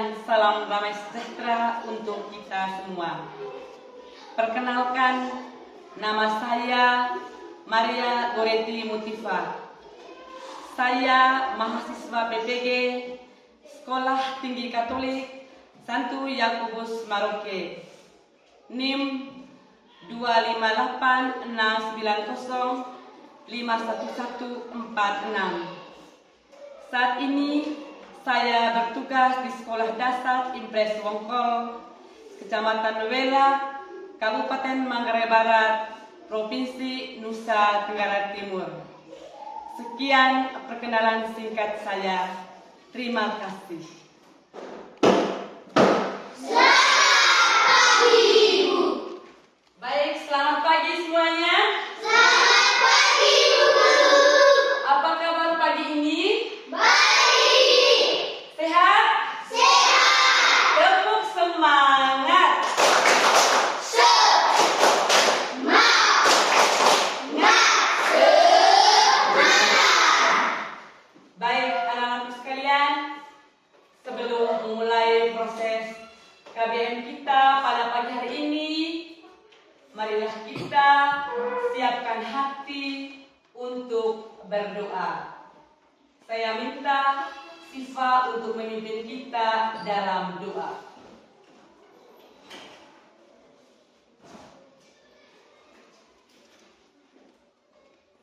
dan salam damai sejahtera untuk kita semua. Perkenalkan, nama saya Maria Goreti Mutifa. Saya mahasiswa PPG Sekolah Tinggi Katolik Santo Yakobus Maroke. NIM 25869051146. Saat ini saya bertugas di Sekolah Dasar Impres Wongkol, Kecamatan Wela, Kabupaten Manggarai Barat, Provinsi Nusa Tenggara Timur. Sekian perkenalan singkat saya. Terima kasih. Selamat pagi, Ibu. Baik, selamat pagi semuanya. Selamat pagi, Bu Guru. Apa kabar pagi ini? Baik. Sehat? Sehat. Tepuk semangat. Baik, anak-anakku sekalian, sebelum memulai proses KBM kita pada pagi hari ini, marilah kita siapkan hati untuk berdoa. Saya minta Siva untuk memimpin kita dalam doa.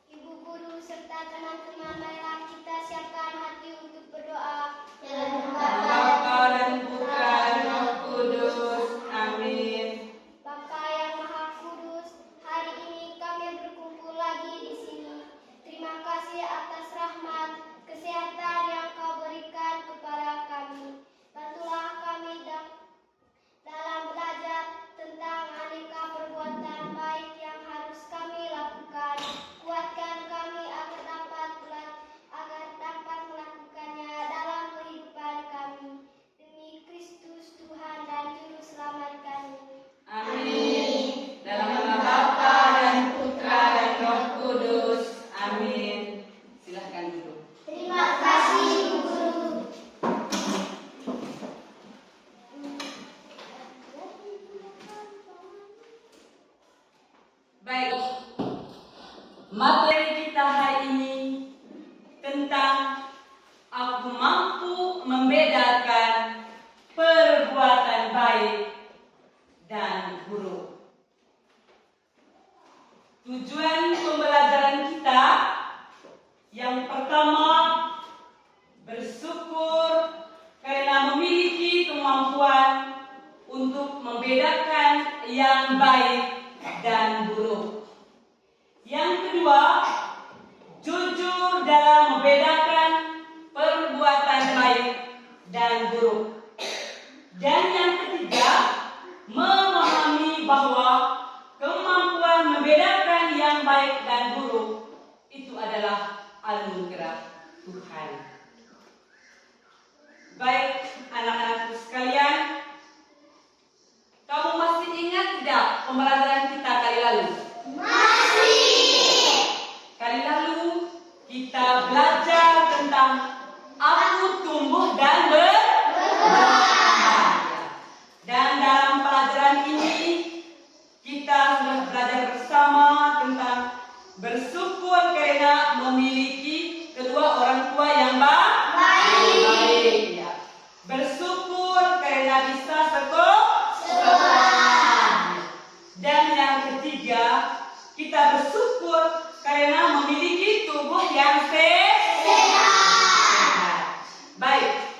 Ibu Guru serta teman-teman, marilah kita siapkan hati untuk berdoa. Dalam nama Bapa dan Putra dan Roh Kudus. Amin. Bapa yang Maha Kudus, hari ini kami berkumpul lagi di sini. Terima kasih atas rahmat, kesehatan yang Kau berikan kepada kami. Bantulah kami dalam belajar tentang aneka perbuatan baik yang harus kami lakukan. Kuatkan kami agar dapat melakukannya dalam kehidupan kami. Demi Kristus Tuhan dan Juru Selamat kami. Amin. Dalam nama Bapa dan Putra dan Roh Kudus. Amin. Silahkan duduk. Terima kasih, Ibu Guru. Baik, materi kita hari ini tentang aku mampu membedakan perbuatan baik dan buruk. Tujuan pembelajaran kita yang pertama, bersyukur karena memiliki kemampuan untuk membedakan yang baik dan buruk. Yang kedua, jujur dalam membedakan perbuatan baik dan buruk. Dan yang ketiga, memahami bahwa kemampuan membedakan yang baik dan buruk itu adalah anugerah Tuhan. Baik, anak-anakku sekalian, kamu masih ingat tidak pembelajaran kita kali lalu? Masih. Kali lalu kita belajar tentang aku tumbuh dan berkembang. Dan dalam pelajaran ini kita sudah belajar bersama tentang bersyukur karena memiliki kedua orang tua yang baik. Ya. Bersyukur karena bisa sekolah. Dan yang ketiga, kita bersyukur karena memiliki tubuh yang sehat. Baik,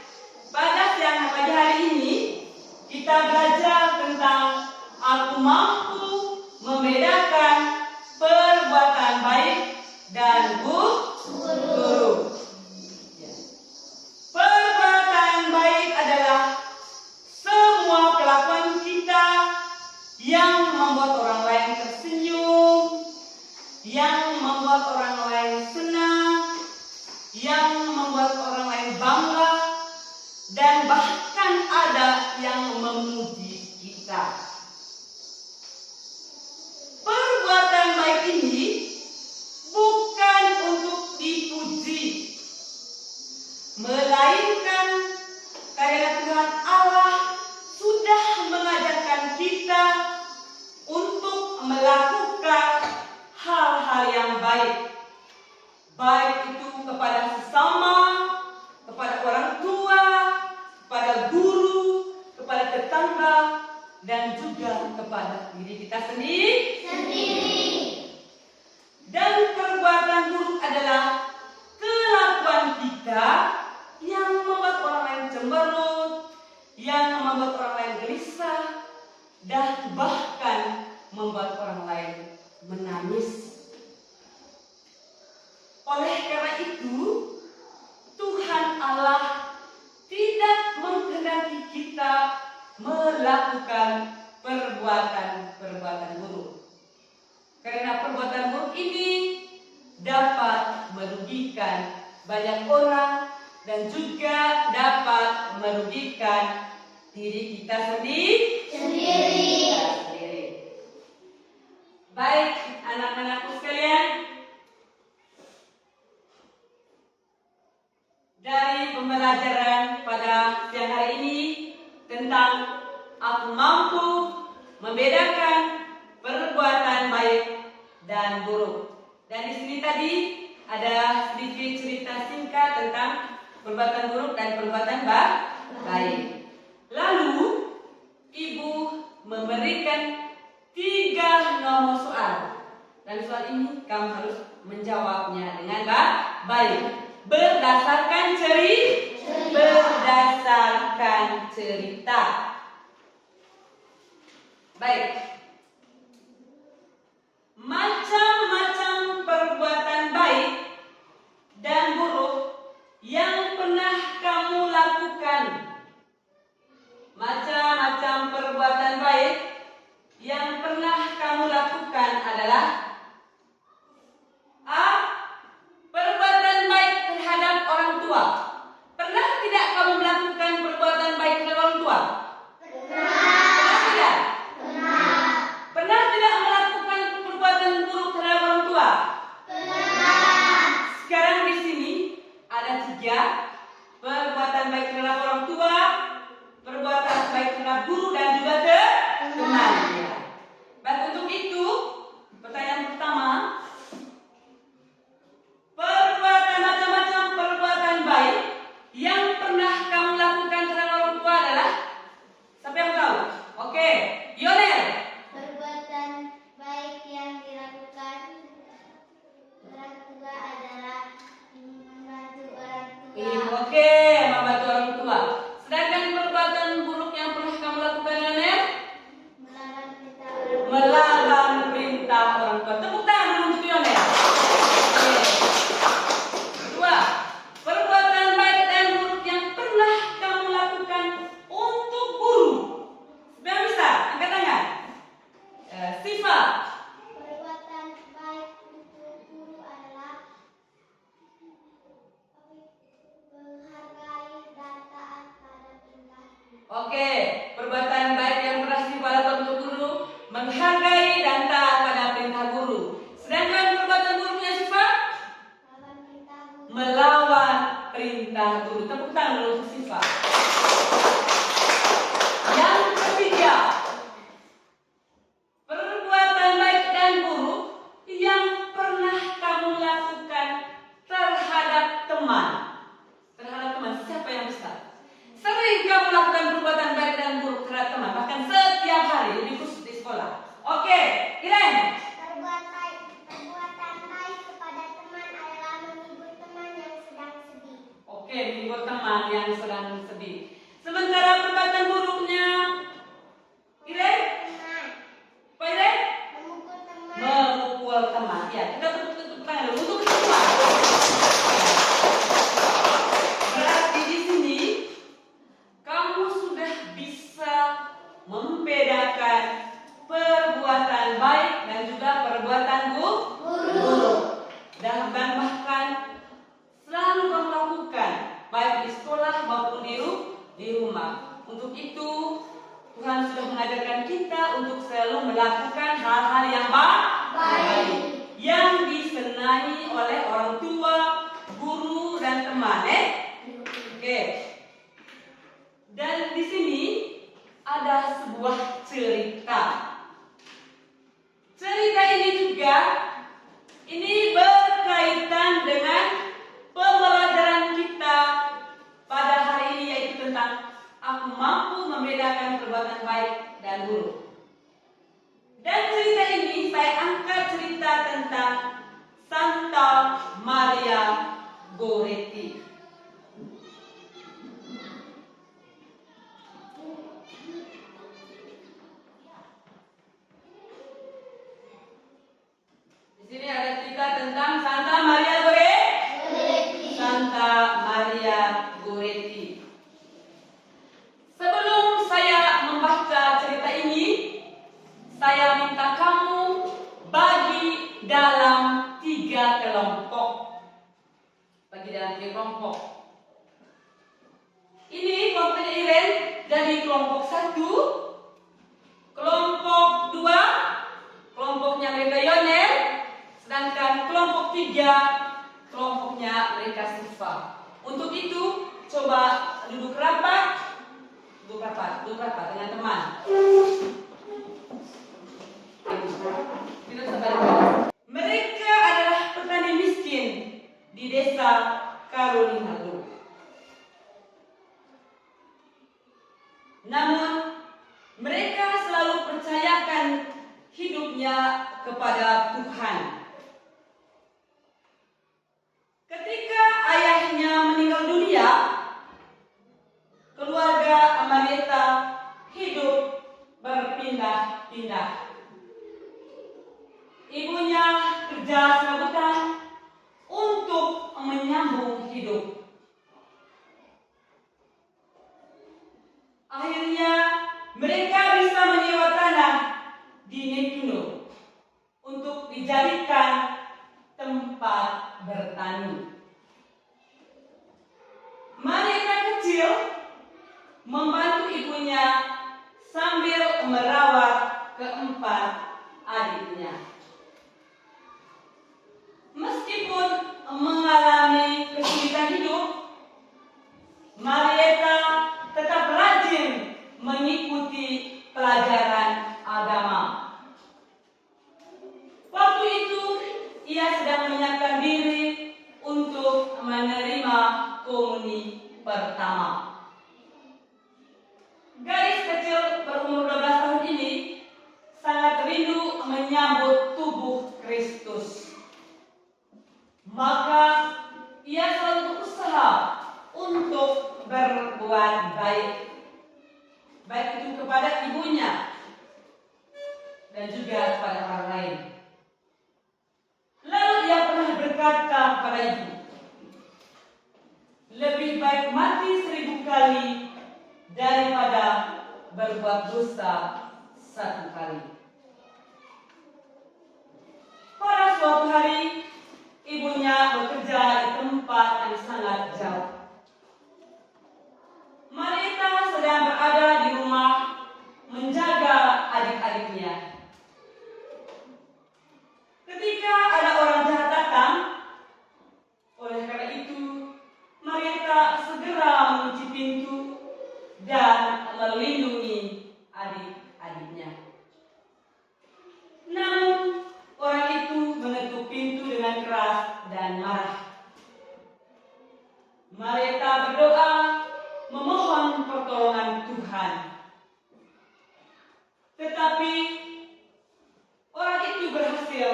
pada siang pagi hari ini kita belajar tentang aku mampu membedakan perbuatan baik dan buruk. Ya. Perbuatan baik adalah semua kelakuan kita yang membuat orang lain tersenyum, yang membuat orang lain senang, yang membuat orang lain bangga, dan bahkan ada yang memuji bangsa dan juga kepada diri kita sendiri. Dan perbuatan buruk adalah kelakuan kita yang membuat orang lain cemberut, yang membuat orang lain gelisah, dan bahkan membuat orang lain menangis. Oleh karena itu, Tuhan Allah tidak menghendaki kita melakukan perbuatan-perbuatan buruk. Karena perbuatan buruk ini dapat merugikan banyak orang dan juga dapat merugikan diri kita sendiri. Baik, anak-anakku sekalian, dari pembelajaran pada siang hari ini tentang aku mampu membedakan perbuatan baik dan buruk. Dan di sini tadi ada sedikit cerita singkat tentang perbuatan buruk dan perbuatan baik. Lalu ibu memberikan 3 nomor soal. Dan soal ini kamu harus menjawabnya dengan baik. Berdasarkan cerita. Baik. Macam-macam perbuatan baik dan buruk yang pernah kamu lakukan. Macam-macam perbuatan baik yang pernah kamu lakukan adalah A. Perbuatan baik terhadap orang tua. Pernah tidak kamu melakukan perbuatan baik terhadap orang tua? Pernah tidak? Pernah tidak melakukan perbuatan buruk terhadap orang tua? Sekarang di sini ada 3 perbuatan baik terhadap orang tua, perbuatan baik terhadap guru dan juga teman. Baik, untuk itu pertanyaan pertama, macam-macam perbuatan baik yang pernah kamu lakukan terhadap orang tua adalah? Siapa yang tahu? Oke, Yonel. Perbuatan baik yang dilakukan orang tua adalah membantu orang tua. Oke, membantu orang tua. Sedangkan perbuatan buruk yang pernah kamu lakukan, Yonel? Melawan perintah orang tua. Tepuk tangan dulu untuk Yonel. Oke. 2. Perbuatan baik dan buruk yang pernah kamu lakukan untuk guru. Sudah bisa? Angkat tangan. Siva. Perbuatan baik untuk guru adalah menghargai dan taat pada perintah. Oke, perbuatan baik yang pernah Siva lakukan untuk guru, menghargai dan taat pada perintah guru. Sedangkan perbuatan buruknya Siva? Melawan perintah guru. Tepuk tangan dulu untuk Siva. Yang ketiga, perbuatan baik dan buruk yang pernah kamu lakukan terhadap teman. Terhadap teman, siapa yang bisa? Sering kamu lakukan perbuatan baik dan buruk terhadap teman, bahkan setiap hari, lebih khusus di sekolah. Oke, Irene. Perbuatan baik kepada teman adalah menghibur teman yang sedang sedih. Oke, menghibur teman yang sedang sedih. Sementara perbuatan buruknya, Irene? Apa Irene? Memukul teman. Memukul teman. Ya, kita tepuk tangan dulu untuk semua. Berarti di sini kamu sudah bisa membedakan perbuatan baik dan juga perbuatan buruk. Dan bahkan selalu kamu lakukan baik di sekolah maupun di rumah. Untuk itu Tuhan sudah mengajarkan kita untuk selalu melakukan hal-hal yang baik, yang disenangi oleh orang tua, guru dan teman. Oke. Dan di sini ada sebuah cerita. Cerita ini juga berkaitan dengan pembelajaran kita pada hari ini, yaitu tentang aku mampu membedakan perbuatan baik dan buruk. Dan cerita ini saya angkat cerita tentang Santa Maria Goretti. Di sini ada cerita tentang Santa Maria Goretti. Santa Maria Goretti. Sebelum saya membaca cerita ini, saya minta kamu bagi dalam 3 kelompok. Bagi dalam 3 kelompok. Ini kelompoknya Iren jadi kelompok 1, kelompok 2, kelompoknya mereka Yoner, sedangkan kelompok 3, kelompoknya mereka Siva. Untuk itu, coba duduk rapat dengan teman. Mereka adalah petani miskin di desa Karuninghatu. Namun, mereka selalu percayakan hidupnya kepada Tuhan. Ketika ayahnya meninggal dunia, keluarga Marieta hidup berpindah-pindah. Ibunya kerja serabutan untuk menyambung hidup. Akhirnya mereka bisa menyewa tanah di Neptuno untuk dijadikan tempat bertani. Marieta kecil membantu ibunya sambil merawat keempat adiknya. Meskipun mengalami kesulitan hidup, Marieta tetap rajin mengikuti pelajaran agama. Waktu itu, ia sedang menyiapkan diri untuk menerima komuni pertama. Gadis kecil berumur 12 tahun ini sangat rindu menyambut tubuh Kristus. Maka ia selalu berusaha untuk berbuat baik itu kepada ibunya dan juga kepada orang lain. Lalu ia pernah berkata kepada ibu, lebih baik mati 1000 kali daripada berbuat dosa 1 kali. Pada suatu hari, ibunya bekerja di tempat yang sangat jauh. Marieta sedang berada di rumah menjaga adik-adiknya. Ketika ada orang jahat datang, oleh karena itu Marieta segera mengunci pintu dan melindungi adik-adiknya. Namun orang itu menutup pintu dengan keras dan marah. Marieta berdoa memohon pertolongan Tuhan. Tetapi orang itu berhasil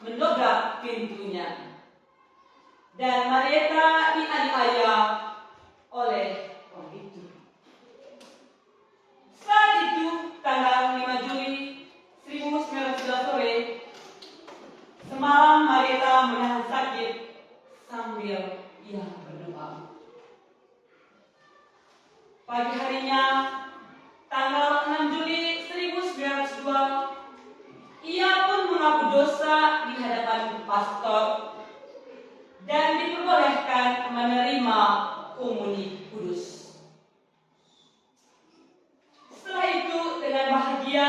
mendobrak pintunya. Dan Marieta dianiaya oleh orang itu. Saat itu, tanggal 5 Juli 1911 sore, semalam Marieta menahan sakit sambil ia berdoa. Pagi harinya, tanggal 6 Juli 1902, ia pun mengaku dosa di hadapan pastor dan diperbolehkan menerima komuni kudus. Setelah itu, dengan bahagia,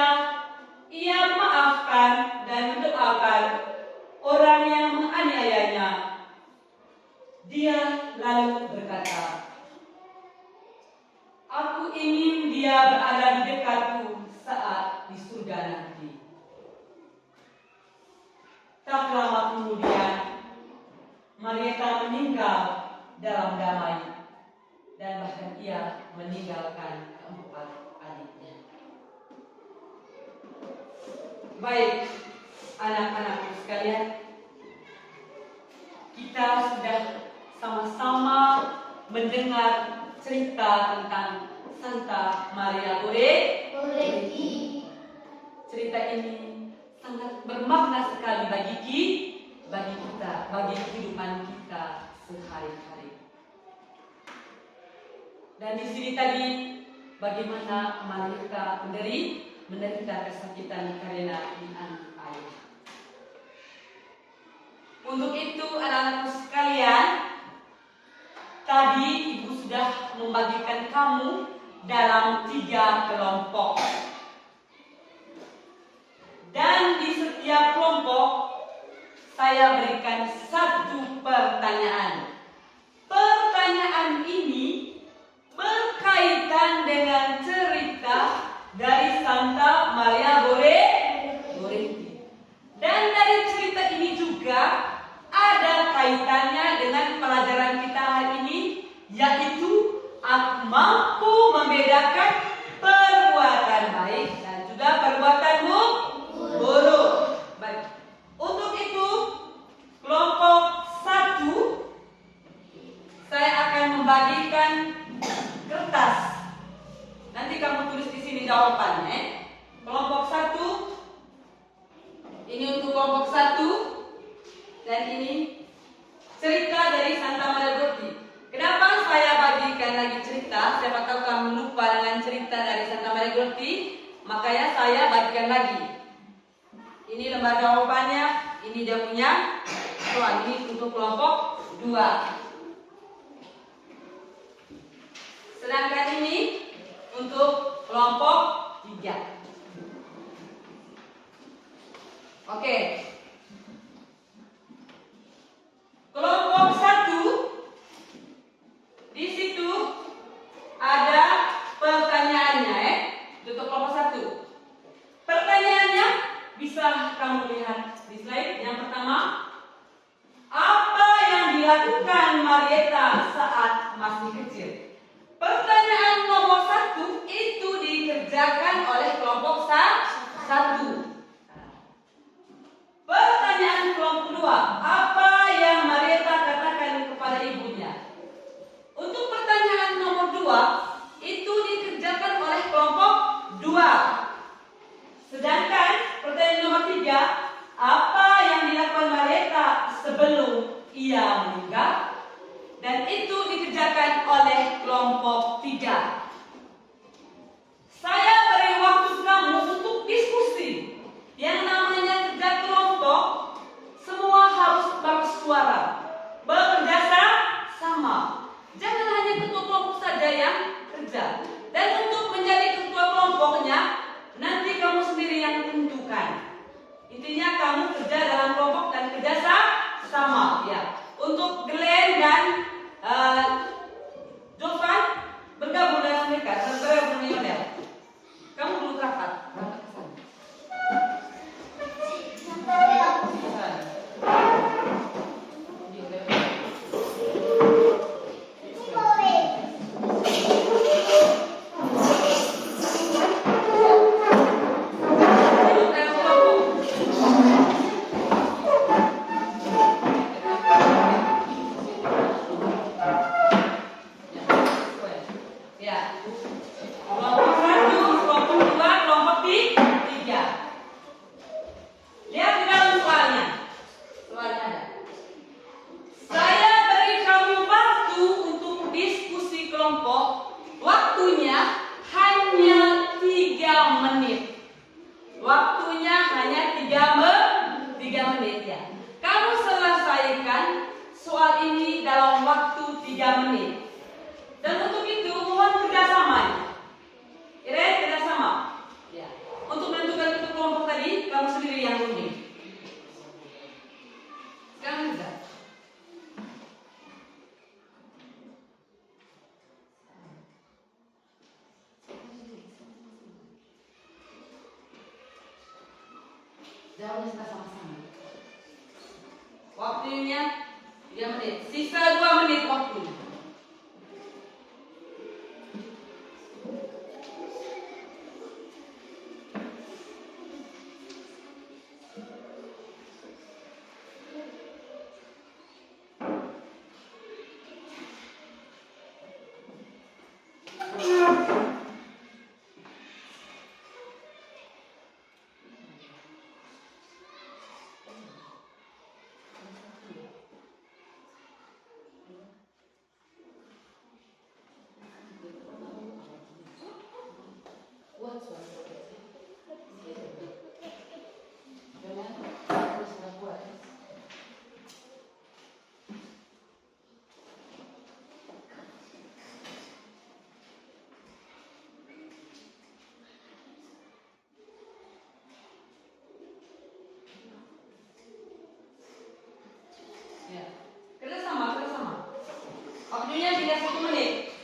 ia memaafkan dan mendoakan orang yang menganiayanya. Dia lalu berkata, aku ingin dia berada di dekatku saat di surga nanti. Tak lama kemudian, Marieta meninggal dalam damai dan bahkan ia meninggalkan keempat Baik, anak-anakku sekalian, kita sudah sama-sama mendengar cerita tentang Santa Maria Goretti. Cerita ini sangat bermakna sekali bagi kita, bagi kehidupan kita sehari-hari. Dan di sini tadi bagaimana Maria menderita kesakitan karena anak ayah. Untuk itu anak-anakku sekalian, tadi ibu sudah membagikan kamu dalam 3 kelompok. Dan di setiap kelompok saya berikan 1 pertanyaan. Pertanyaan ini berkaitan dengan cerita dari Santa Maria Goretti. Dan dari cerita ini juga ada kaitannya dengan pelajaran kita hari ini, yaitu aku mampu membedakan perbuatan baik dan juga perbuatan buruk. Baik. Untuk itu, kelompok 1 saya akan membagikan kertas. Nanti kamu tulis di sini jawabannya. Kelompok 1, ini untuk kelompok 1, dan ini cerita dari Santa Maria Goretti. Kenapa saya bagikan lagi cerita? Siapa tahu kamu lupa dengan cerita dari Santa Maria Goretti, makanya saya bagikan lagi. Ini lembar jawabannya, ini dia punya soal. Ini untuk kelompok 2. Sedangkan ini untuk kelompok 3. Oke. Kelompok 1, di situ ada pertanyaannya untuk kelompok 1. Pertanyaannya bisa kamu lihat di slide. Yang pertama, apa yang dilakukan Marieta saat masih kecil? Pertanyaan nomor 1 itu dikerjakan oleh kelompok 1. Pertanyaan kelompok 2, apa yang Marieta katakan kepada ibunya? Untuk pertanyaan nomor 2 itu dikerjakan oleh kelompok 2. Sedangkan pertanyaan nomor 3, apa yang dilakukan Marieta sebelum ia meninggal? Dan itu dikerjakan oleh kelompok 3. Saya beri waktu kamu untuk diskusi. Yang namanya kerja kelompok, semua harus bersuara, bekerja sama. Jangan hanya ketua kelompok saja yang kerja. Dan untuk menjadi ketua kelompoknya, nanti kamu sendiri yang tentukan. Intinya kamu kerja dalam kelompok dan kerja sama. Ya. Untuk Glenn dan Jovan bergabung dengan mereka, bergabung dengan Yonel. Kamu belum rapat. Jawabnya kita sama-sama. Waktunya 3 menit. Sisa 2 menit waktunya. Kuat suara. Jangan terus kuat. Ya. Kerjasama. Waktunya tinggal 1 menit.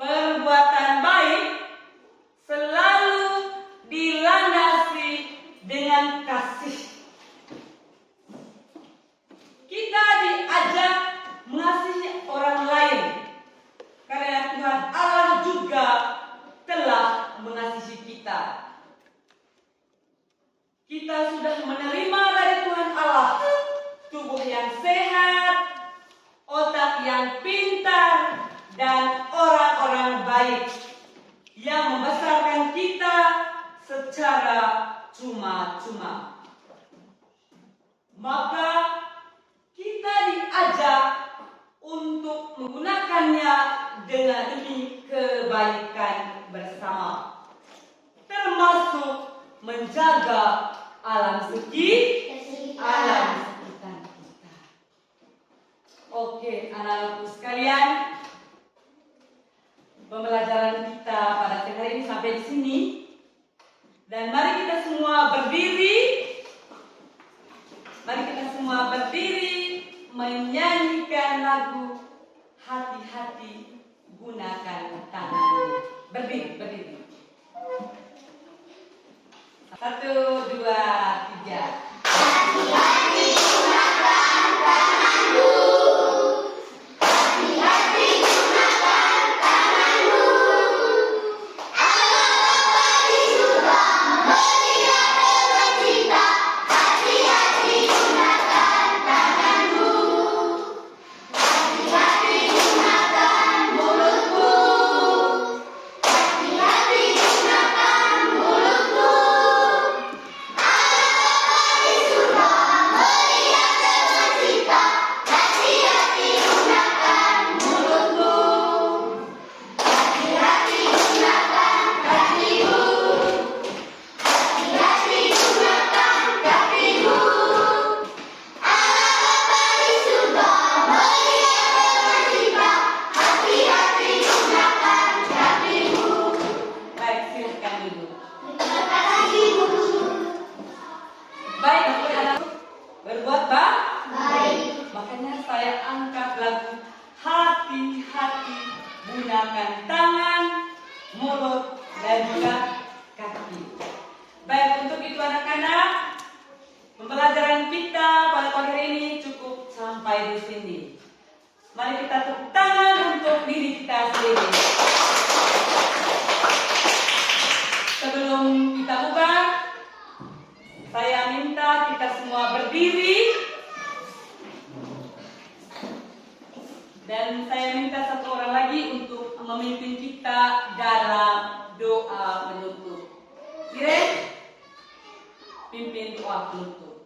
Perbuatan baik yang membesarkan kita secara cuma-cuma. Maka kita diajak untuk menggunakannya dengan demi kebaikan bersama, termasuk menjaga alam sekitar kita. Oke, anak-anakku sekalian, pembelajaran kita pada siang hari ini sampai di sini. Dan mari kita semua berdiri. Mari kita semua berdiri menyanyikan lagu Hati-hati Gunakan Tanganmu. Berdiri. 1, 2, 3. Hati-hati gunakan tanganmu. Hati-hati gunakan tanganmu. Allah Bapa di surga melihat dengan cinta. Hati-hati gunakan tanganmu. Hati-hati gunakan mulutmu. Hati-hati gunakan mulutmu. Baik, anak-anak berbuat baik. Makanya saya angkat lagu Hati-hati Gunakan Tangan, Mulut, dan juga Kaki. Baik, untuk itu anak-anak, pembelajaran kita pada pagi hari ini cukup sampai di sini. Mari kita tepuk tangan untuk diri kita sendiri. Sebelum kita bubar, saya minta kita semua berdiri. Dan saya minta satu orang lagi untuk memimpin kita dalam doa penutup. Pimpin doa penutup.